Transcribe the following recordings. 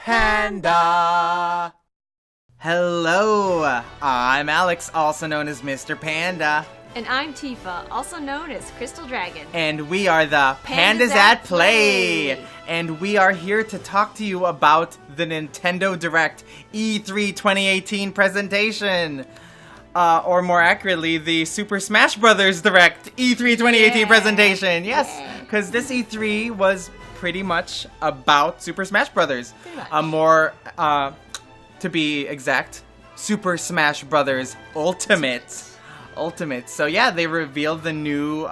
Panda! Hello, I'm Alex, also known as Mr. Panda. And I'm Tifa, also known as Crystal Dragon. And we are the Pandas at Play! And we are here to talk to you about the Nintendo Direct E3 2018 presentation. Or more accurately, the Super Smash Bros. Direct E3 2018 presentation. Yes, because this E3 was pretty much about Super Smash Bros. More, to be exact, Super Smash Bros. Ultimate. So yeah, they revealed the new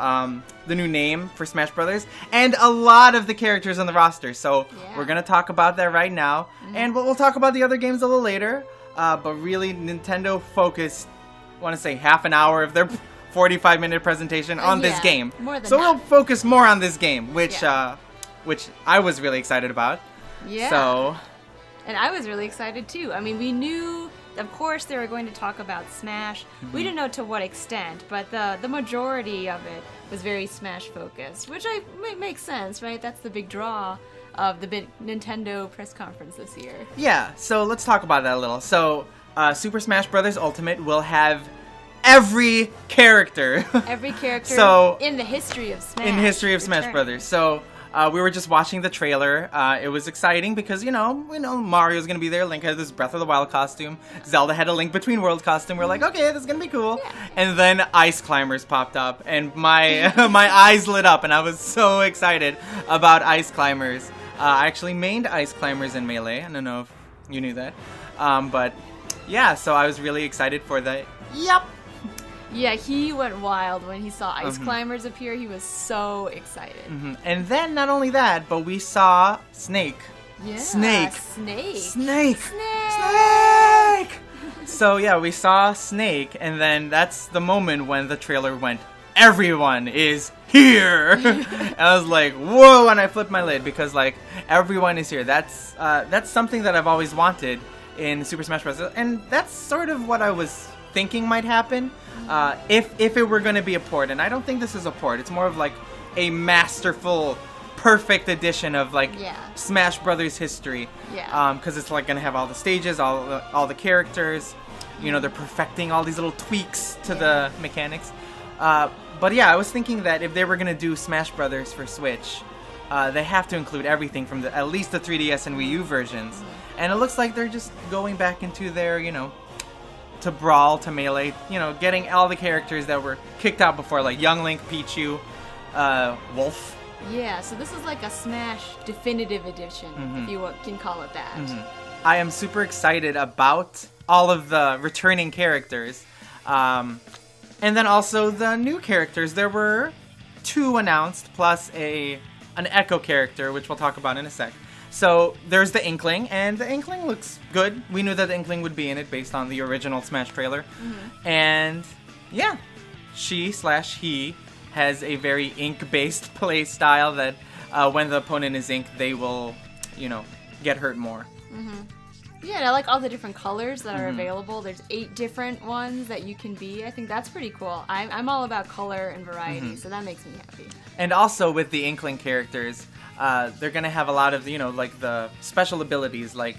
name for Smash Bros. And a lot of the characters on the roster. So we're gonna talk about that right now, and we'll talk about the other games a little later. But really, Nintendo focused, I want to say, half an hour of their 45-minute presentation on this game. So we'll focus more on this game, which I was really excited about. Yeah. So. And I was really excited too. I mean, we knew, of course, they were going to talk about Smash. We didn't know to what extent, but the majority of it was very Smash focused, which makes sense, right? That's the big draw of the big Nintendo press conference this year. Yeah, so let's talk about that a little. So, Super Smash Bros. Ultimate will have every character. Every character in the history of Smash. In the history of Smash Bros. So, we were just watching the trailer. It was exciting because, we know Mario's gonna be there. Link had this Breath of the Wild costume. Zelda had a Link Between Worlds costume. We're like, okay, this is gonna be cool. Yeah. And then Ice Climbers popped up, and my my eyes lit up, and I was so excited about Ice Climbers. I actually mained Ice Climbers in Melee. I don't know if you knew that. But yeah, so I was really excited for that. Yup! Yeah, he went wild when he saw Ice Climbers appear. He was so excited. And then, not only that, but we saw Snake. Yeah, Snake! So yeah, we saw Snake, and then that's the moment when the trailer went, everyone is here! And I was like, whoa, and I flipped my lid, because like, everyone is here. That's something that I've always wanted in Super Smash Bros. And that's sort of what I was thinking might happen. If it were going to be a port, and I don't think this is a port, it's more of like a masterful, perfect edition of like Smash Brothers history. Yeah. Because it's like going to have all the stages, all the characters. They're perfecting all these little tweaks to the mechanics. But yeah, I was thinking that if they were going to do Smash Brothers for Switch, they have to include everything from at least the 3DS and Wii U versions. And it looks like they're just going back into their, to Brawl, to Melee, getting all the characters that were kicked out before, like Young Link, Pichu, Wolf. Yeah, so this is like a Smash Definitive Edition, if you can call it that. I am super excited about all of the returning characters. And then also the new characters. There were 2 announced, plus an Echo character, which we'll talk about in a sec. So there's the Inkling, and the Inkling looks good. We knew that the Inkling would be in it based on the original Smash trailer. And yeah, she/he has a very ink-based play style that when the opponent is ink, they will, get hurt more. Yeah, and I like all the different colors that are available. There's 8 different ones that you can be. I think that's pretty cool. I'm all about color and variety, so that makes me happy. And also with the Inkling characters, they're going to have a lot of, like the special abilities, like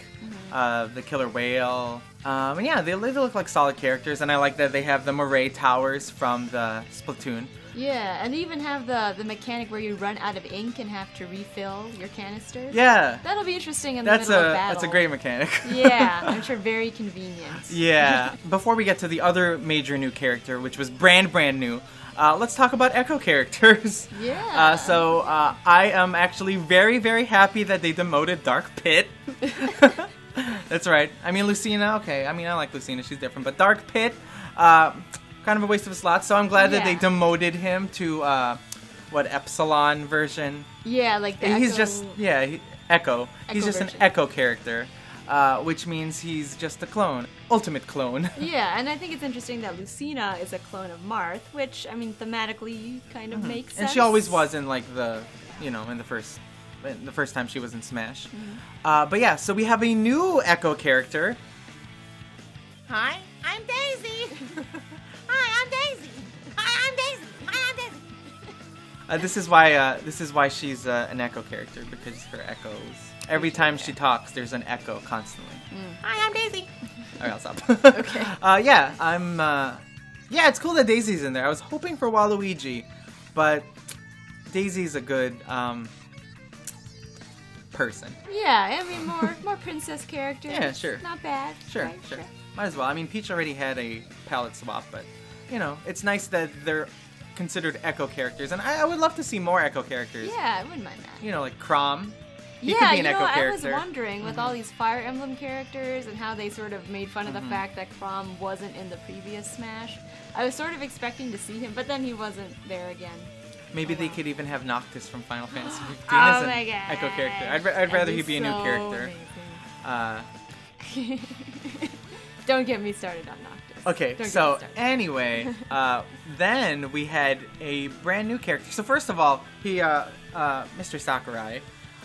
the Killer Whale. And yeah, they look like solid characters, and I like that they have the Moray Towers from the Splatoon. Yeah, and they even have the mechanic where you run out of ink and have to refill your canisters. Yeah. That'll be interesting in the middle of battle. That's a great mechanic. Yeah, I'm sure very convenient. Yeah. Before we get to the other major new character, which was brand new, let's talk about Echo characters. Yeah. So I am actually very, very happy that they demoted Dark Pit. That's right. I mean, Lucina, okay. I mean, I like Lucina. She's different. But Dark Pit, kind of a waste of a slot. So I'm glad that they demoted him to, Epsilon version? Yeah, like the He's Echo... just, Echo. He's just version. an Echo character. Which means he's just a clone. Ultimate clone. Yeah, and I think it's interesting that Lucina is a clone of Marth, which, I mean, thematically kind of makes sense. And she always was in, like, the first time she was in Smash. But yeah, so we have a new Echo character. Hi, I'm Daisy. Hi, I'm Daisy. Hi, I'm Daisy. Hi, I'm Daisy. This is why she's an Echo character, because her every appreciate time it. she talks, there's an echo constantly. Hi, I'm Daisy. All right, I'll stop. Okay. Yeah, I'm. Yeah, it's cool that Daisy's in there. I was hoping for Waluigi, but Daisy's a good person. Yeah, I mean more princess characters. Yeah, sure. Not bad. Sure, right? sure. Might as well. I mean, Peach already had a palette swap, but you know, it's nice that they're considered Echo characters, and I would love to see more Echo characters. Yeah, I wouldn't mind that. You know, like Chrom. He Yeah, could be you an know, Echo I was character. wondering with all these Fire Emblem characters and how they sort of made fun of Mm-hmm. the fact that Chrom wasn't in the previous Smash. I was sort of expecting to see him, but then he wasn't there again. Maybe Oh, they wow. could even have Noctis from Final Fantasy 15 Oh as an my god. Echo character. I'd rather he be a new character. Amazing. Don't get me started on Noctis. Okay, Don't get so me started. anyway, then we had a brand new character. So first of all, he, Mr. Sakurai,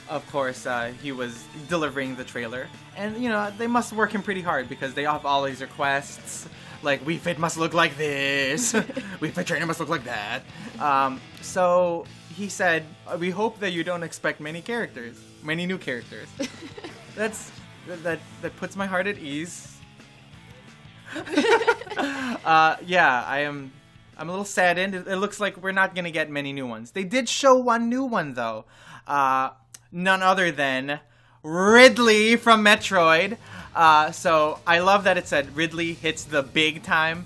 of course, he was delivering the trailer, and you know they must work him pretty hard because they have all these requests, like Wii Fit must look like this, Wii Fit trainer must look like that. So he said, "We hope that you don't expect many new characters." That puts my heart at ease. Yeah, I'm a little saddened. It looks like we're not gonna get many new ones. They did show one new one though. None other than Ridley from Metroid. So I love that it said Ridley hits the big time,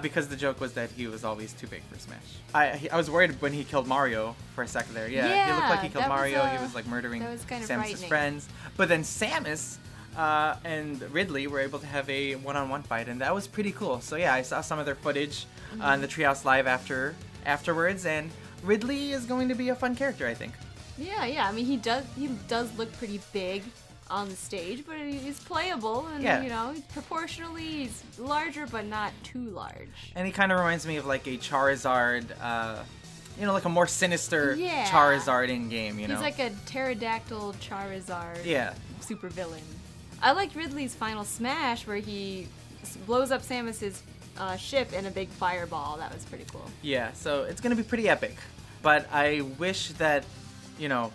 because the joke was that he was always too big for Smash. I was worried when he killed Mario for a second there. Yeah, he looked like he killed that was, Mario. He was like murdering that was kind of Samus's frightening. friends. But then Samus and Ridley were able to have a one-on-one fight, and that was pretty cool. So yeah, I saw some of their footage on the Treehouse Live afterwards, and Ridley is going to be a fun character, I think. Yeah. I mean, he does look pretty big on the stage, but he's playable, and Yeah. you know, proportionally he's larger, but not too large. And he kind of reminds me of like a Charizard, you know, like a more sinister Yeah. Charizard in game. You know, He's like a pterodactyl Charizard. Yeah. Super villain. I liked Ridley's final smash where he blows up Samus's ship in a big fireball. That was pretty cool. Yeah, so it's gonna be pretty epic. But I wish that, you know,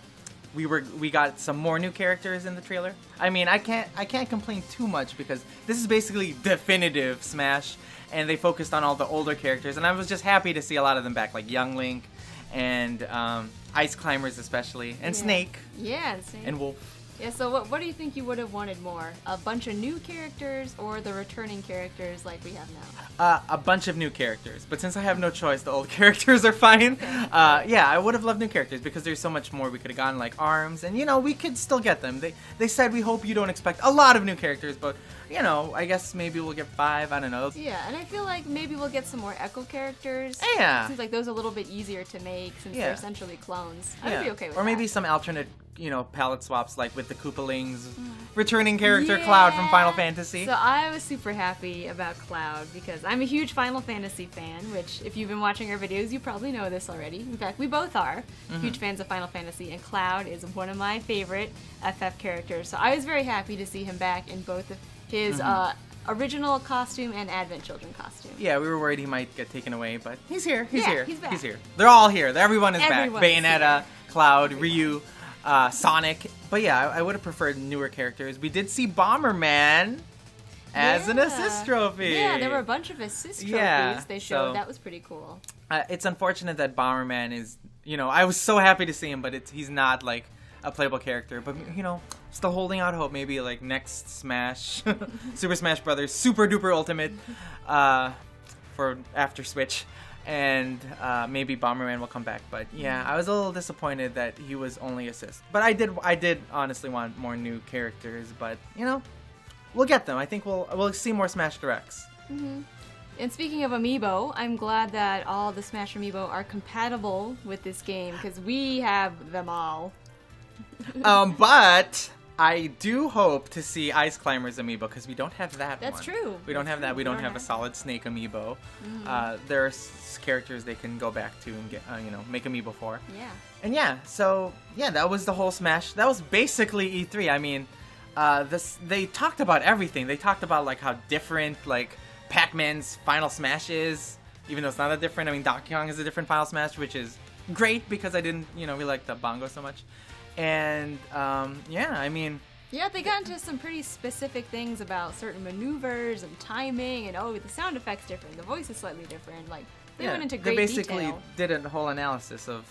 we got some more new characters in the trailer. I mean, I can't complain too much because this is basically definitive Smash, and they focused on all the older characters, and I was just happy to see a lot of them back, like Young Link and Ice Climbers especially, and Yeah. Snake Yeah, the same. and Wolf. Yeah, so what do you think you would have wanted more? A bunch of new characters or the returning characters like we have now? A bunch of new characters, but since I have no choice, the old characters are fine. Yeah, I would have loved new characters because there's so much more we could have gotten, like ARMS, and you know, we could still get them. They said we hope you don't expect a lot of new characters, but you know, I guess maybe we'll get 5. I don't know. Yeah, and I feel like maybe we'll get some more Echo characters. Yeah. Seems like those are a little bit easier to make since Yeah. they're essentially clones. I Yeah. would be okay with or that. maybe some alternate, you know, palette swaps, like with the Koopalings, returning character Cloud from Final Fantasy. So I was super happy about Cloud because I'm a huge Final Fantasy fan, which if you've been watching our videos, you probably know this already. In fact, we both are huge fans of Final Fantasy, and Cloud is one of my favorite FF characters. So I was very happy to see him back in both of his original costume and Advent Children costume. Yeah, we were worried he might get taken away, but he's here. He's Yeah, here. he's back. He's here. They're all here. Everyone is Everyone back. is Bayonetta, here. Cloud, Ryu, Sonic. But yeah, I would have preferred newer characters. We did see Bomberman as an Yeah. assist trophy. Yeah, there were a bunch of assist trophies Yeah, they showed. so- That was pretty cool. It's unfortunate that Bomberman is, you know, I was so happy to see him, but he's not like a playable character. But you know, still holding out hope. Maybe like next Smash, Super Smash Brothers, Super Duper Ultimate, for after Switch, and maybe Bomberman will come back. But yeah, I was a little disappointed that he was only assist. But I did honestly want more new characters. But you know, we'll get them. I think we'll see more Smash Directs. And speaking of Amiibo, I'm glad that all the Smash Amiibo are compatible with this game because we have them all. But I do hope to see Ice Climbers amiibo because we don't have that That's one. true. We don't That's have true. that. We We don't don't have a have- solid Snake amiibo. There are characters they can go back to and get, you know, make amiibo for. Yeah. And yeah, so yeah, that was the whole Smash. That was basically E3. I mean, they talked about everything. They talked about like how different like Pac-Man's Final Smash is, even though it's not that different. I mean, Donkey Kong is a different Final Smash, which is great because I didn't, you know, really like the bongo so much. And yeah, I mean, Yeah, they got into some pretty specific things about certain maneuvers and timing, and the sound effect's different, the voice is slightly different. Like they went into great they basically detail. did a whole analysis of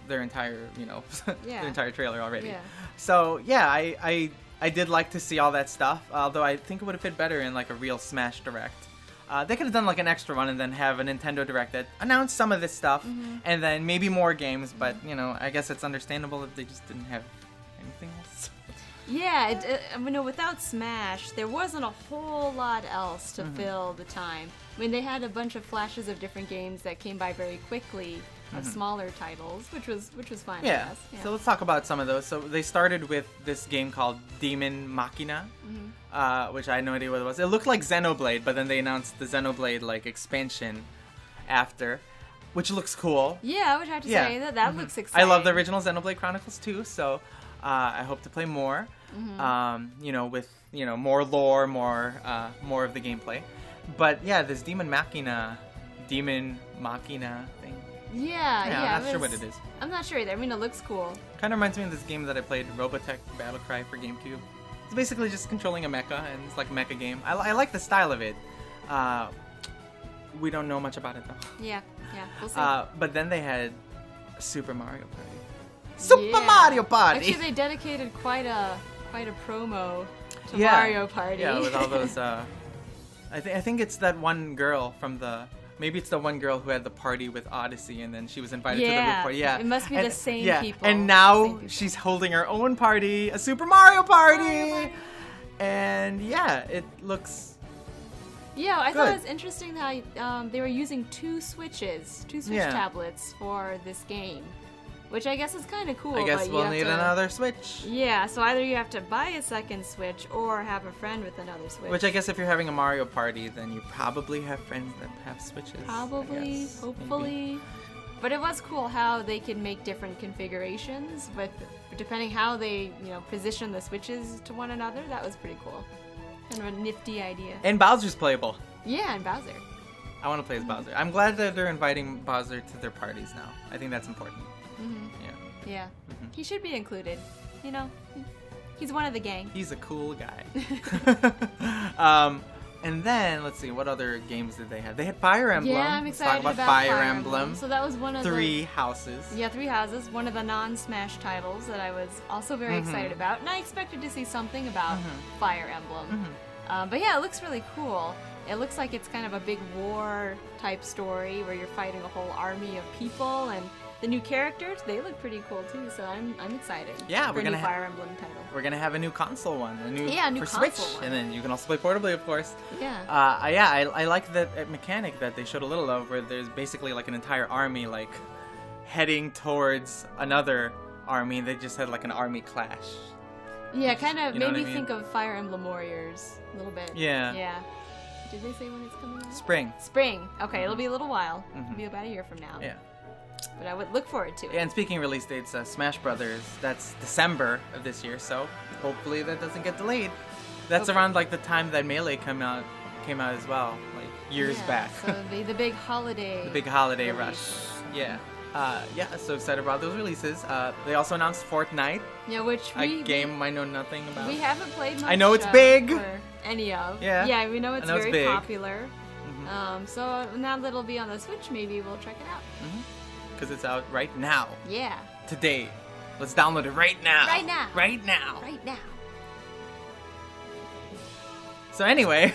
their entire, Yeah. their entire trailer already. Yeah. So yeah, I did like to see all that stuff, although I think it would have fit better in like a real Smash Direct. They could have done like an extra one and then have a Nintendo Direct that announced some of this stuff, and then maybe more games. But I guess it's understandable if they just didn't have anything else. Yeah, I mean, without Smash, there wasn't a whole lot else to fill the time. I mean, they had a bunch of flashes of different games that came by very quickly, of smaller titles, which was fine. Yeah. I guess. Yeah. So let's talk about some of those. So they started with this game called Daemon Machina, which I had no idea what it was. It looked like Xenoblade, but then they announced the Xenoblade like expansion after, which looks cool. Yeah, I would have to say that looks exciting. I love the original Xenoblade Chronicles too, so I hope to play more. With more lore, more of the gameplay. But yeah, this Daemon Machina thing. Yeah, I'm not sure what it is. I'm not sure either. I mean, it looks cool. Kind of reminds me of this game that I played, Robotech Battlecry for GameCube. It's basically just controlling a mecha, and it's like a mecha game. I like the style of it. We don't know much about it though. Yeah, we'll see. But then they had Super Mario Party. Mario Party! Actually, they dedicated quite a promo to Yeah. Mario Party. Yeah, with all those. I think it's that one girl from the. Maybe it's the one girl who had the party with Odyssey, and then she was invited to the group party. Yeah, it must be the same people. And Same now people. she's holding her own party, a Super Mario Party, and yeah, it looks. Yeah, I Good. thought it was interesting how they were using two Switch tablets for this game, which I guess is kind of cool. I guess but we'll you have need to, another Switch. Yeah, so either you have to buy a second Switch or have a friend with another Switch. Which I guess if you're having a Mario Party, then you probably have friends that have Switches. Probably, hopefully. Maybe. But it was cool how they could make different configurations, but depending how they, position the Switches to one another, that was pretty cool. Kind of a nifty idea. And Bowser's playable. Yeah, and Bowser. I want to play as Bowser. I'm glad that they're inviting Bowser to their parties now. I think that's important. Yeah, he should be included. He's one of the gang. He's a cool guy. And then, let's see, what other games did they have? They had Fire Emblem. Yeah, I'm excited Let's talk about Fire Emblem. So that was one of Three Houses. Yeah, Three Houses, one of the non-Smash titles that I was also very excited about, and I expected to see something about Fire Emblem. But yeah, it looks really cool. It looks like it's kind of a big war type story where you're fighting a whole army of people, and the new characters, they look pretty cool too, so I'm excited Yeah, for a new Fire Emblem title. We're gonna have a new console one, a new console Switch, one. and then you can also play portably, of course. Yeah. I like that mechanic that they showed a little of, where there's basically like an entire army like heading towards another army. They just had like an army clash. Yeah, kind of You know made me what I mean? think of Fire Emblem Warriors a little bit. Yeah. Yeah. Did they say when it's coming out? Spring. Spring. Okay, it'll be a little while. It'll be about a year from now. Yeah. But I would look forward to it. Yeah, and speaking of release dates, Smash Brothers, that's December of this year, so hopefully that doesn't get delayed. That's around like the time that Melee came out as well, like years back. So it'll be the big holiday. The big holiday release. rush. Yeah. So excited about those releases. They also announced Fortnite, Yeah, which a game I know nothing about. we haven't played much. I know it's big. Or any of. Yeah. Yeah, we know it's I know it's very big. popular. So now that it'll be on the Switch, maybe we'll check it out. Because it's out right now, Yeah. today. Let's download it right now. Right now. Right now. Right now. So anyway,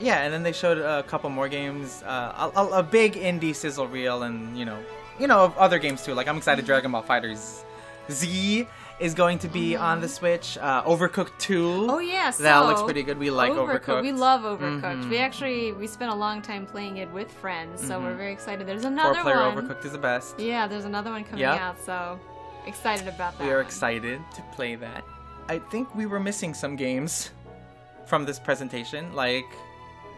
yeah, and then they showed a couple more games, a big indie sizzle reel, and other games too. Like I'm excited, Dragon Ball FighterZ is going to be on the Switch. Overcooked 2. Oh yeah, that so looks pretty good. We like Overcooked. We love Overcooked. We spent a long time playing it with friends, so we're very excited. There's another 4-player one. Overcooked is the best. Yeah, there's another one coming out, so excited about that. We are one. excited to play that. I think we were missing some games from this presentation, like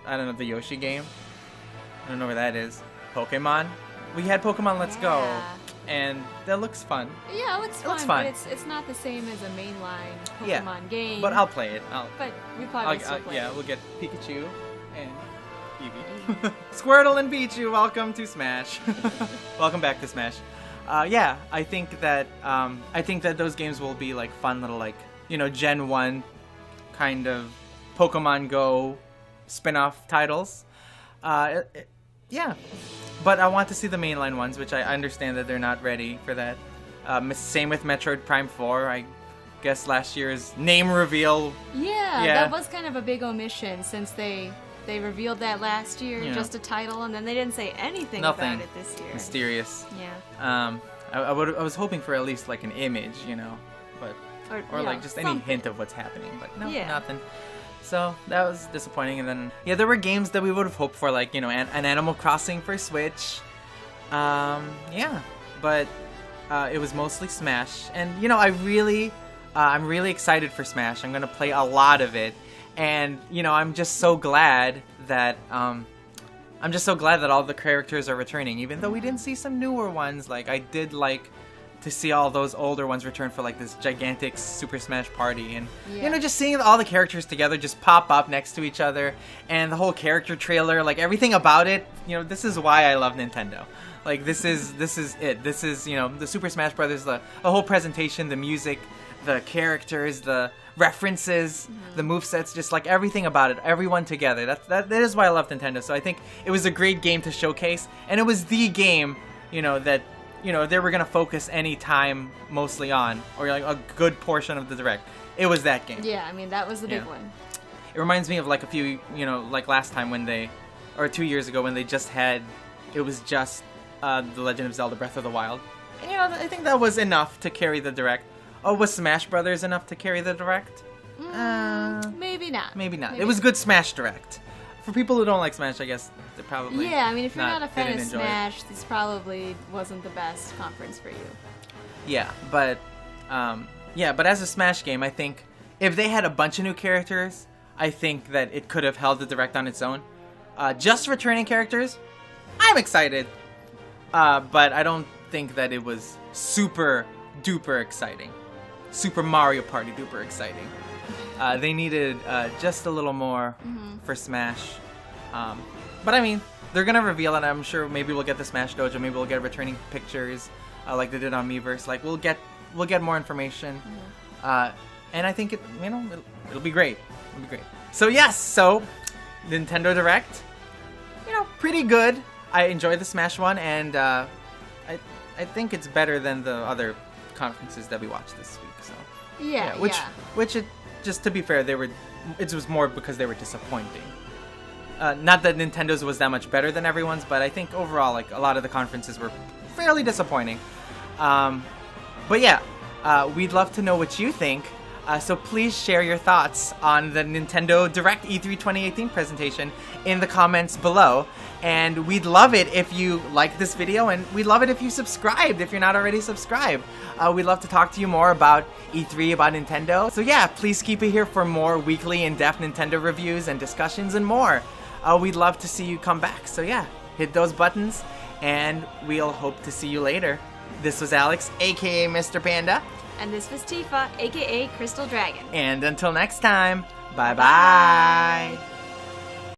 I don't know, the Yoshi game. I don't know where that is. Pokemon. We had Pokemon Let's Go, and that looks fun. Yeah, it looks fun. looks fun. But it's not the same as a mainline Pokemon Yeah, game. But I'll play it. But we probably still play yeah, it. we'll get Pikachu and Eevee. Squirtle and Pichu, welcome to Smash. Welcome back to Smash. yeah, I think that those games will be like fun little like Gen 1 kind of Pokemon Go spin-off titles. Yeah, but I want to see the mainline ones, which I understand that they're not ready for that. Same with Metroid Prime 4. I guess last year's name reveal. Yeah, that was kind of a big omission since they revealed that last year, just a title, and then they didn't say anything about it this year. Mysterious. Yeah. I was hoping for at least like an image, but or like just any hint of what's happening, but no, nothing. So that was disappointing. And then there were games that we would have hoped for, like an Animal Crossing for Switch. But it was mostly Smash, and I'm really excited for Smash. I'm gonna play a lot of it, and I'm just so glad that all the characters are returning, even though we didn't see some newer ones. Like I did like to see all those older ones return for like this gigantic Super Smash Party, and just seeing all the characters together just pop up next to each other, and the whole character trailer, like everything about it. This is why I love Nintendo. Like this is it. This is the Super Smash Brothers, the whole presentation, the music, the characters, the references, the movesets, just like everything about it, everyone together. That is why I love Nintendo. So I think it was a great game to showcase, and it was the game that they were gonna focus any time mostly on, or like a good portion of the Direct. It was that game. Yeah, I mean that was the big one. It reminds me of like a few, like last time or 2 years ago when they just had, it was just The Legend of Zelda Breath of the Wild. And I think that was enough to carry the Direct. Oh, was Smash Brothers enough to carry the Direct? Maybe not. Maybe not. It was good Smash Direct. For people who don't like Smash, I guess they're probably I mean, if you're not a fan of enjoy Smash, this probably wasn't the best conference for you. Yeah, but as a Smash game, I think if they had a bunch of new characters, I think that it could have held the Direct on its own. Just returning characters, I'm excited. But I don't think that it was super duper exciting. Super Mario Party duper exciting. They needed just a little more for Smash. But I mean, they're gonna reveal it. I'm sure maybe we'll get the Smash Dojo. Maybe we'll get returning pictures, like they did on Miiverse. Like we'll get more information. And I think it'll be great. It'll be great. So Nintendo Direct, pretty good. I enjoyed the Smash one, and I think it's better than the other conferences that we watched this week. So which just to be fair, it was more because they were disappointing. Not that Nintendo's was that much better than everyone's, but I think overall, like a lot of the conferences were fairly disappointing. We'd love to know what you think. So please share your thoughts on the Nintendo Direct E3 2018 presentation in the comments below. And we'd love it if you like this video, and we'd love it if you subscribed if you're not already subscribed. We'd love to talk to you more about E3, about Nintendo. So please keep it here for more weekly in-depth Nintendo reviews and discussions and more. We'd love to see you come back. So hit those buttons, and we'll hope to see you later. This was Alex, aka Mr. Panda. And this was Tifa, aka Crystal Dragon. And until next time, bye-bye.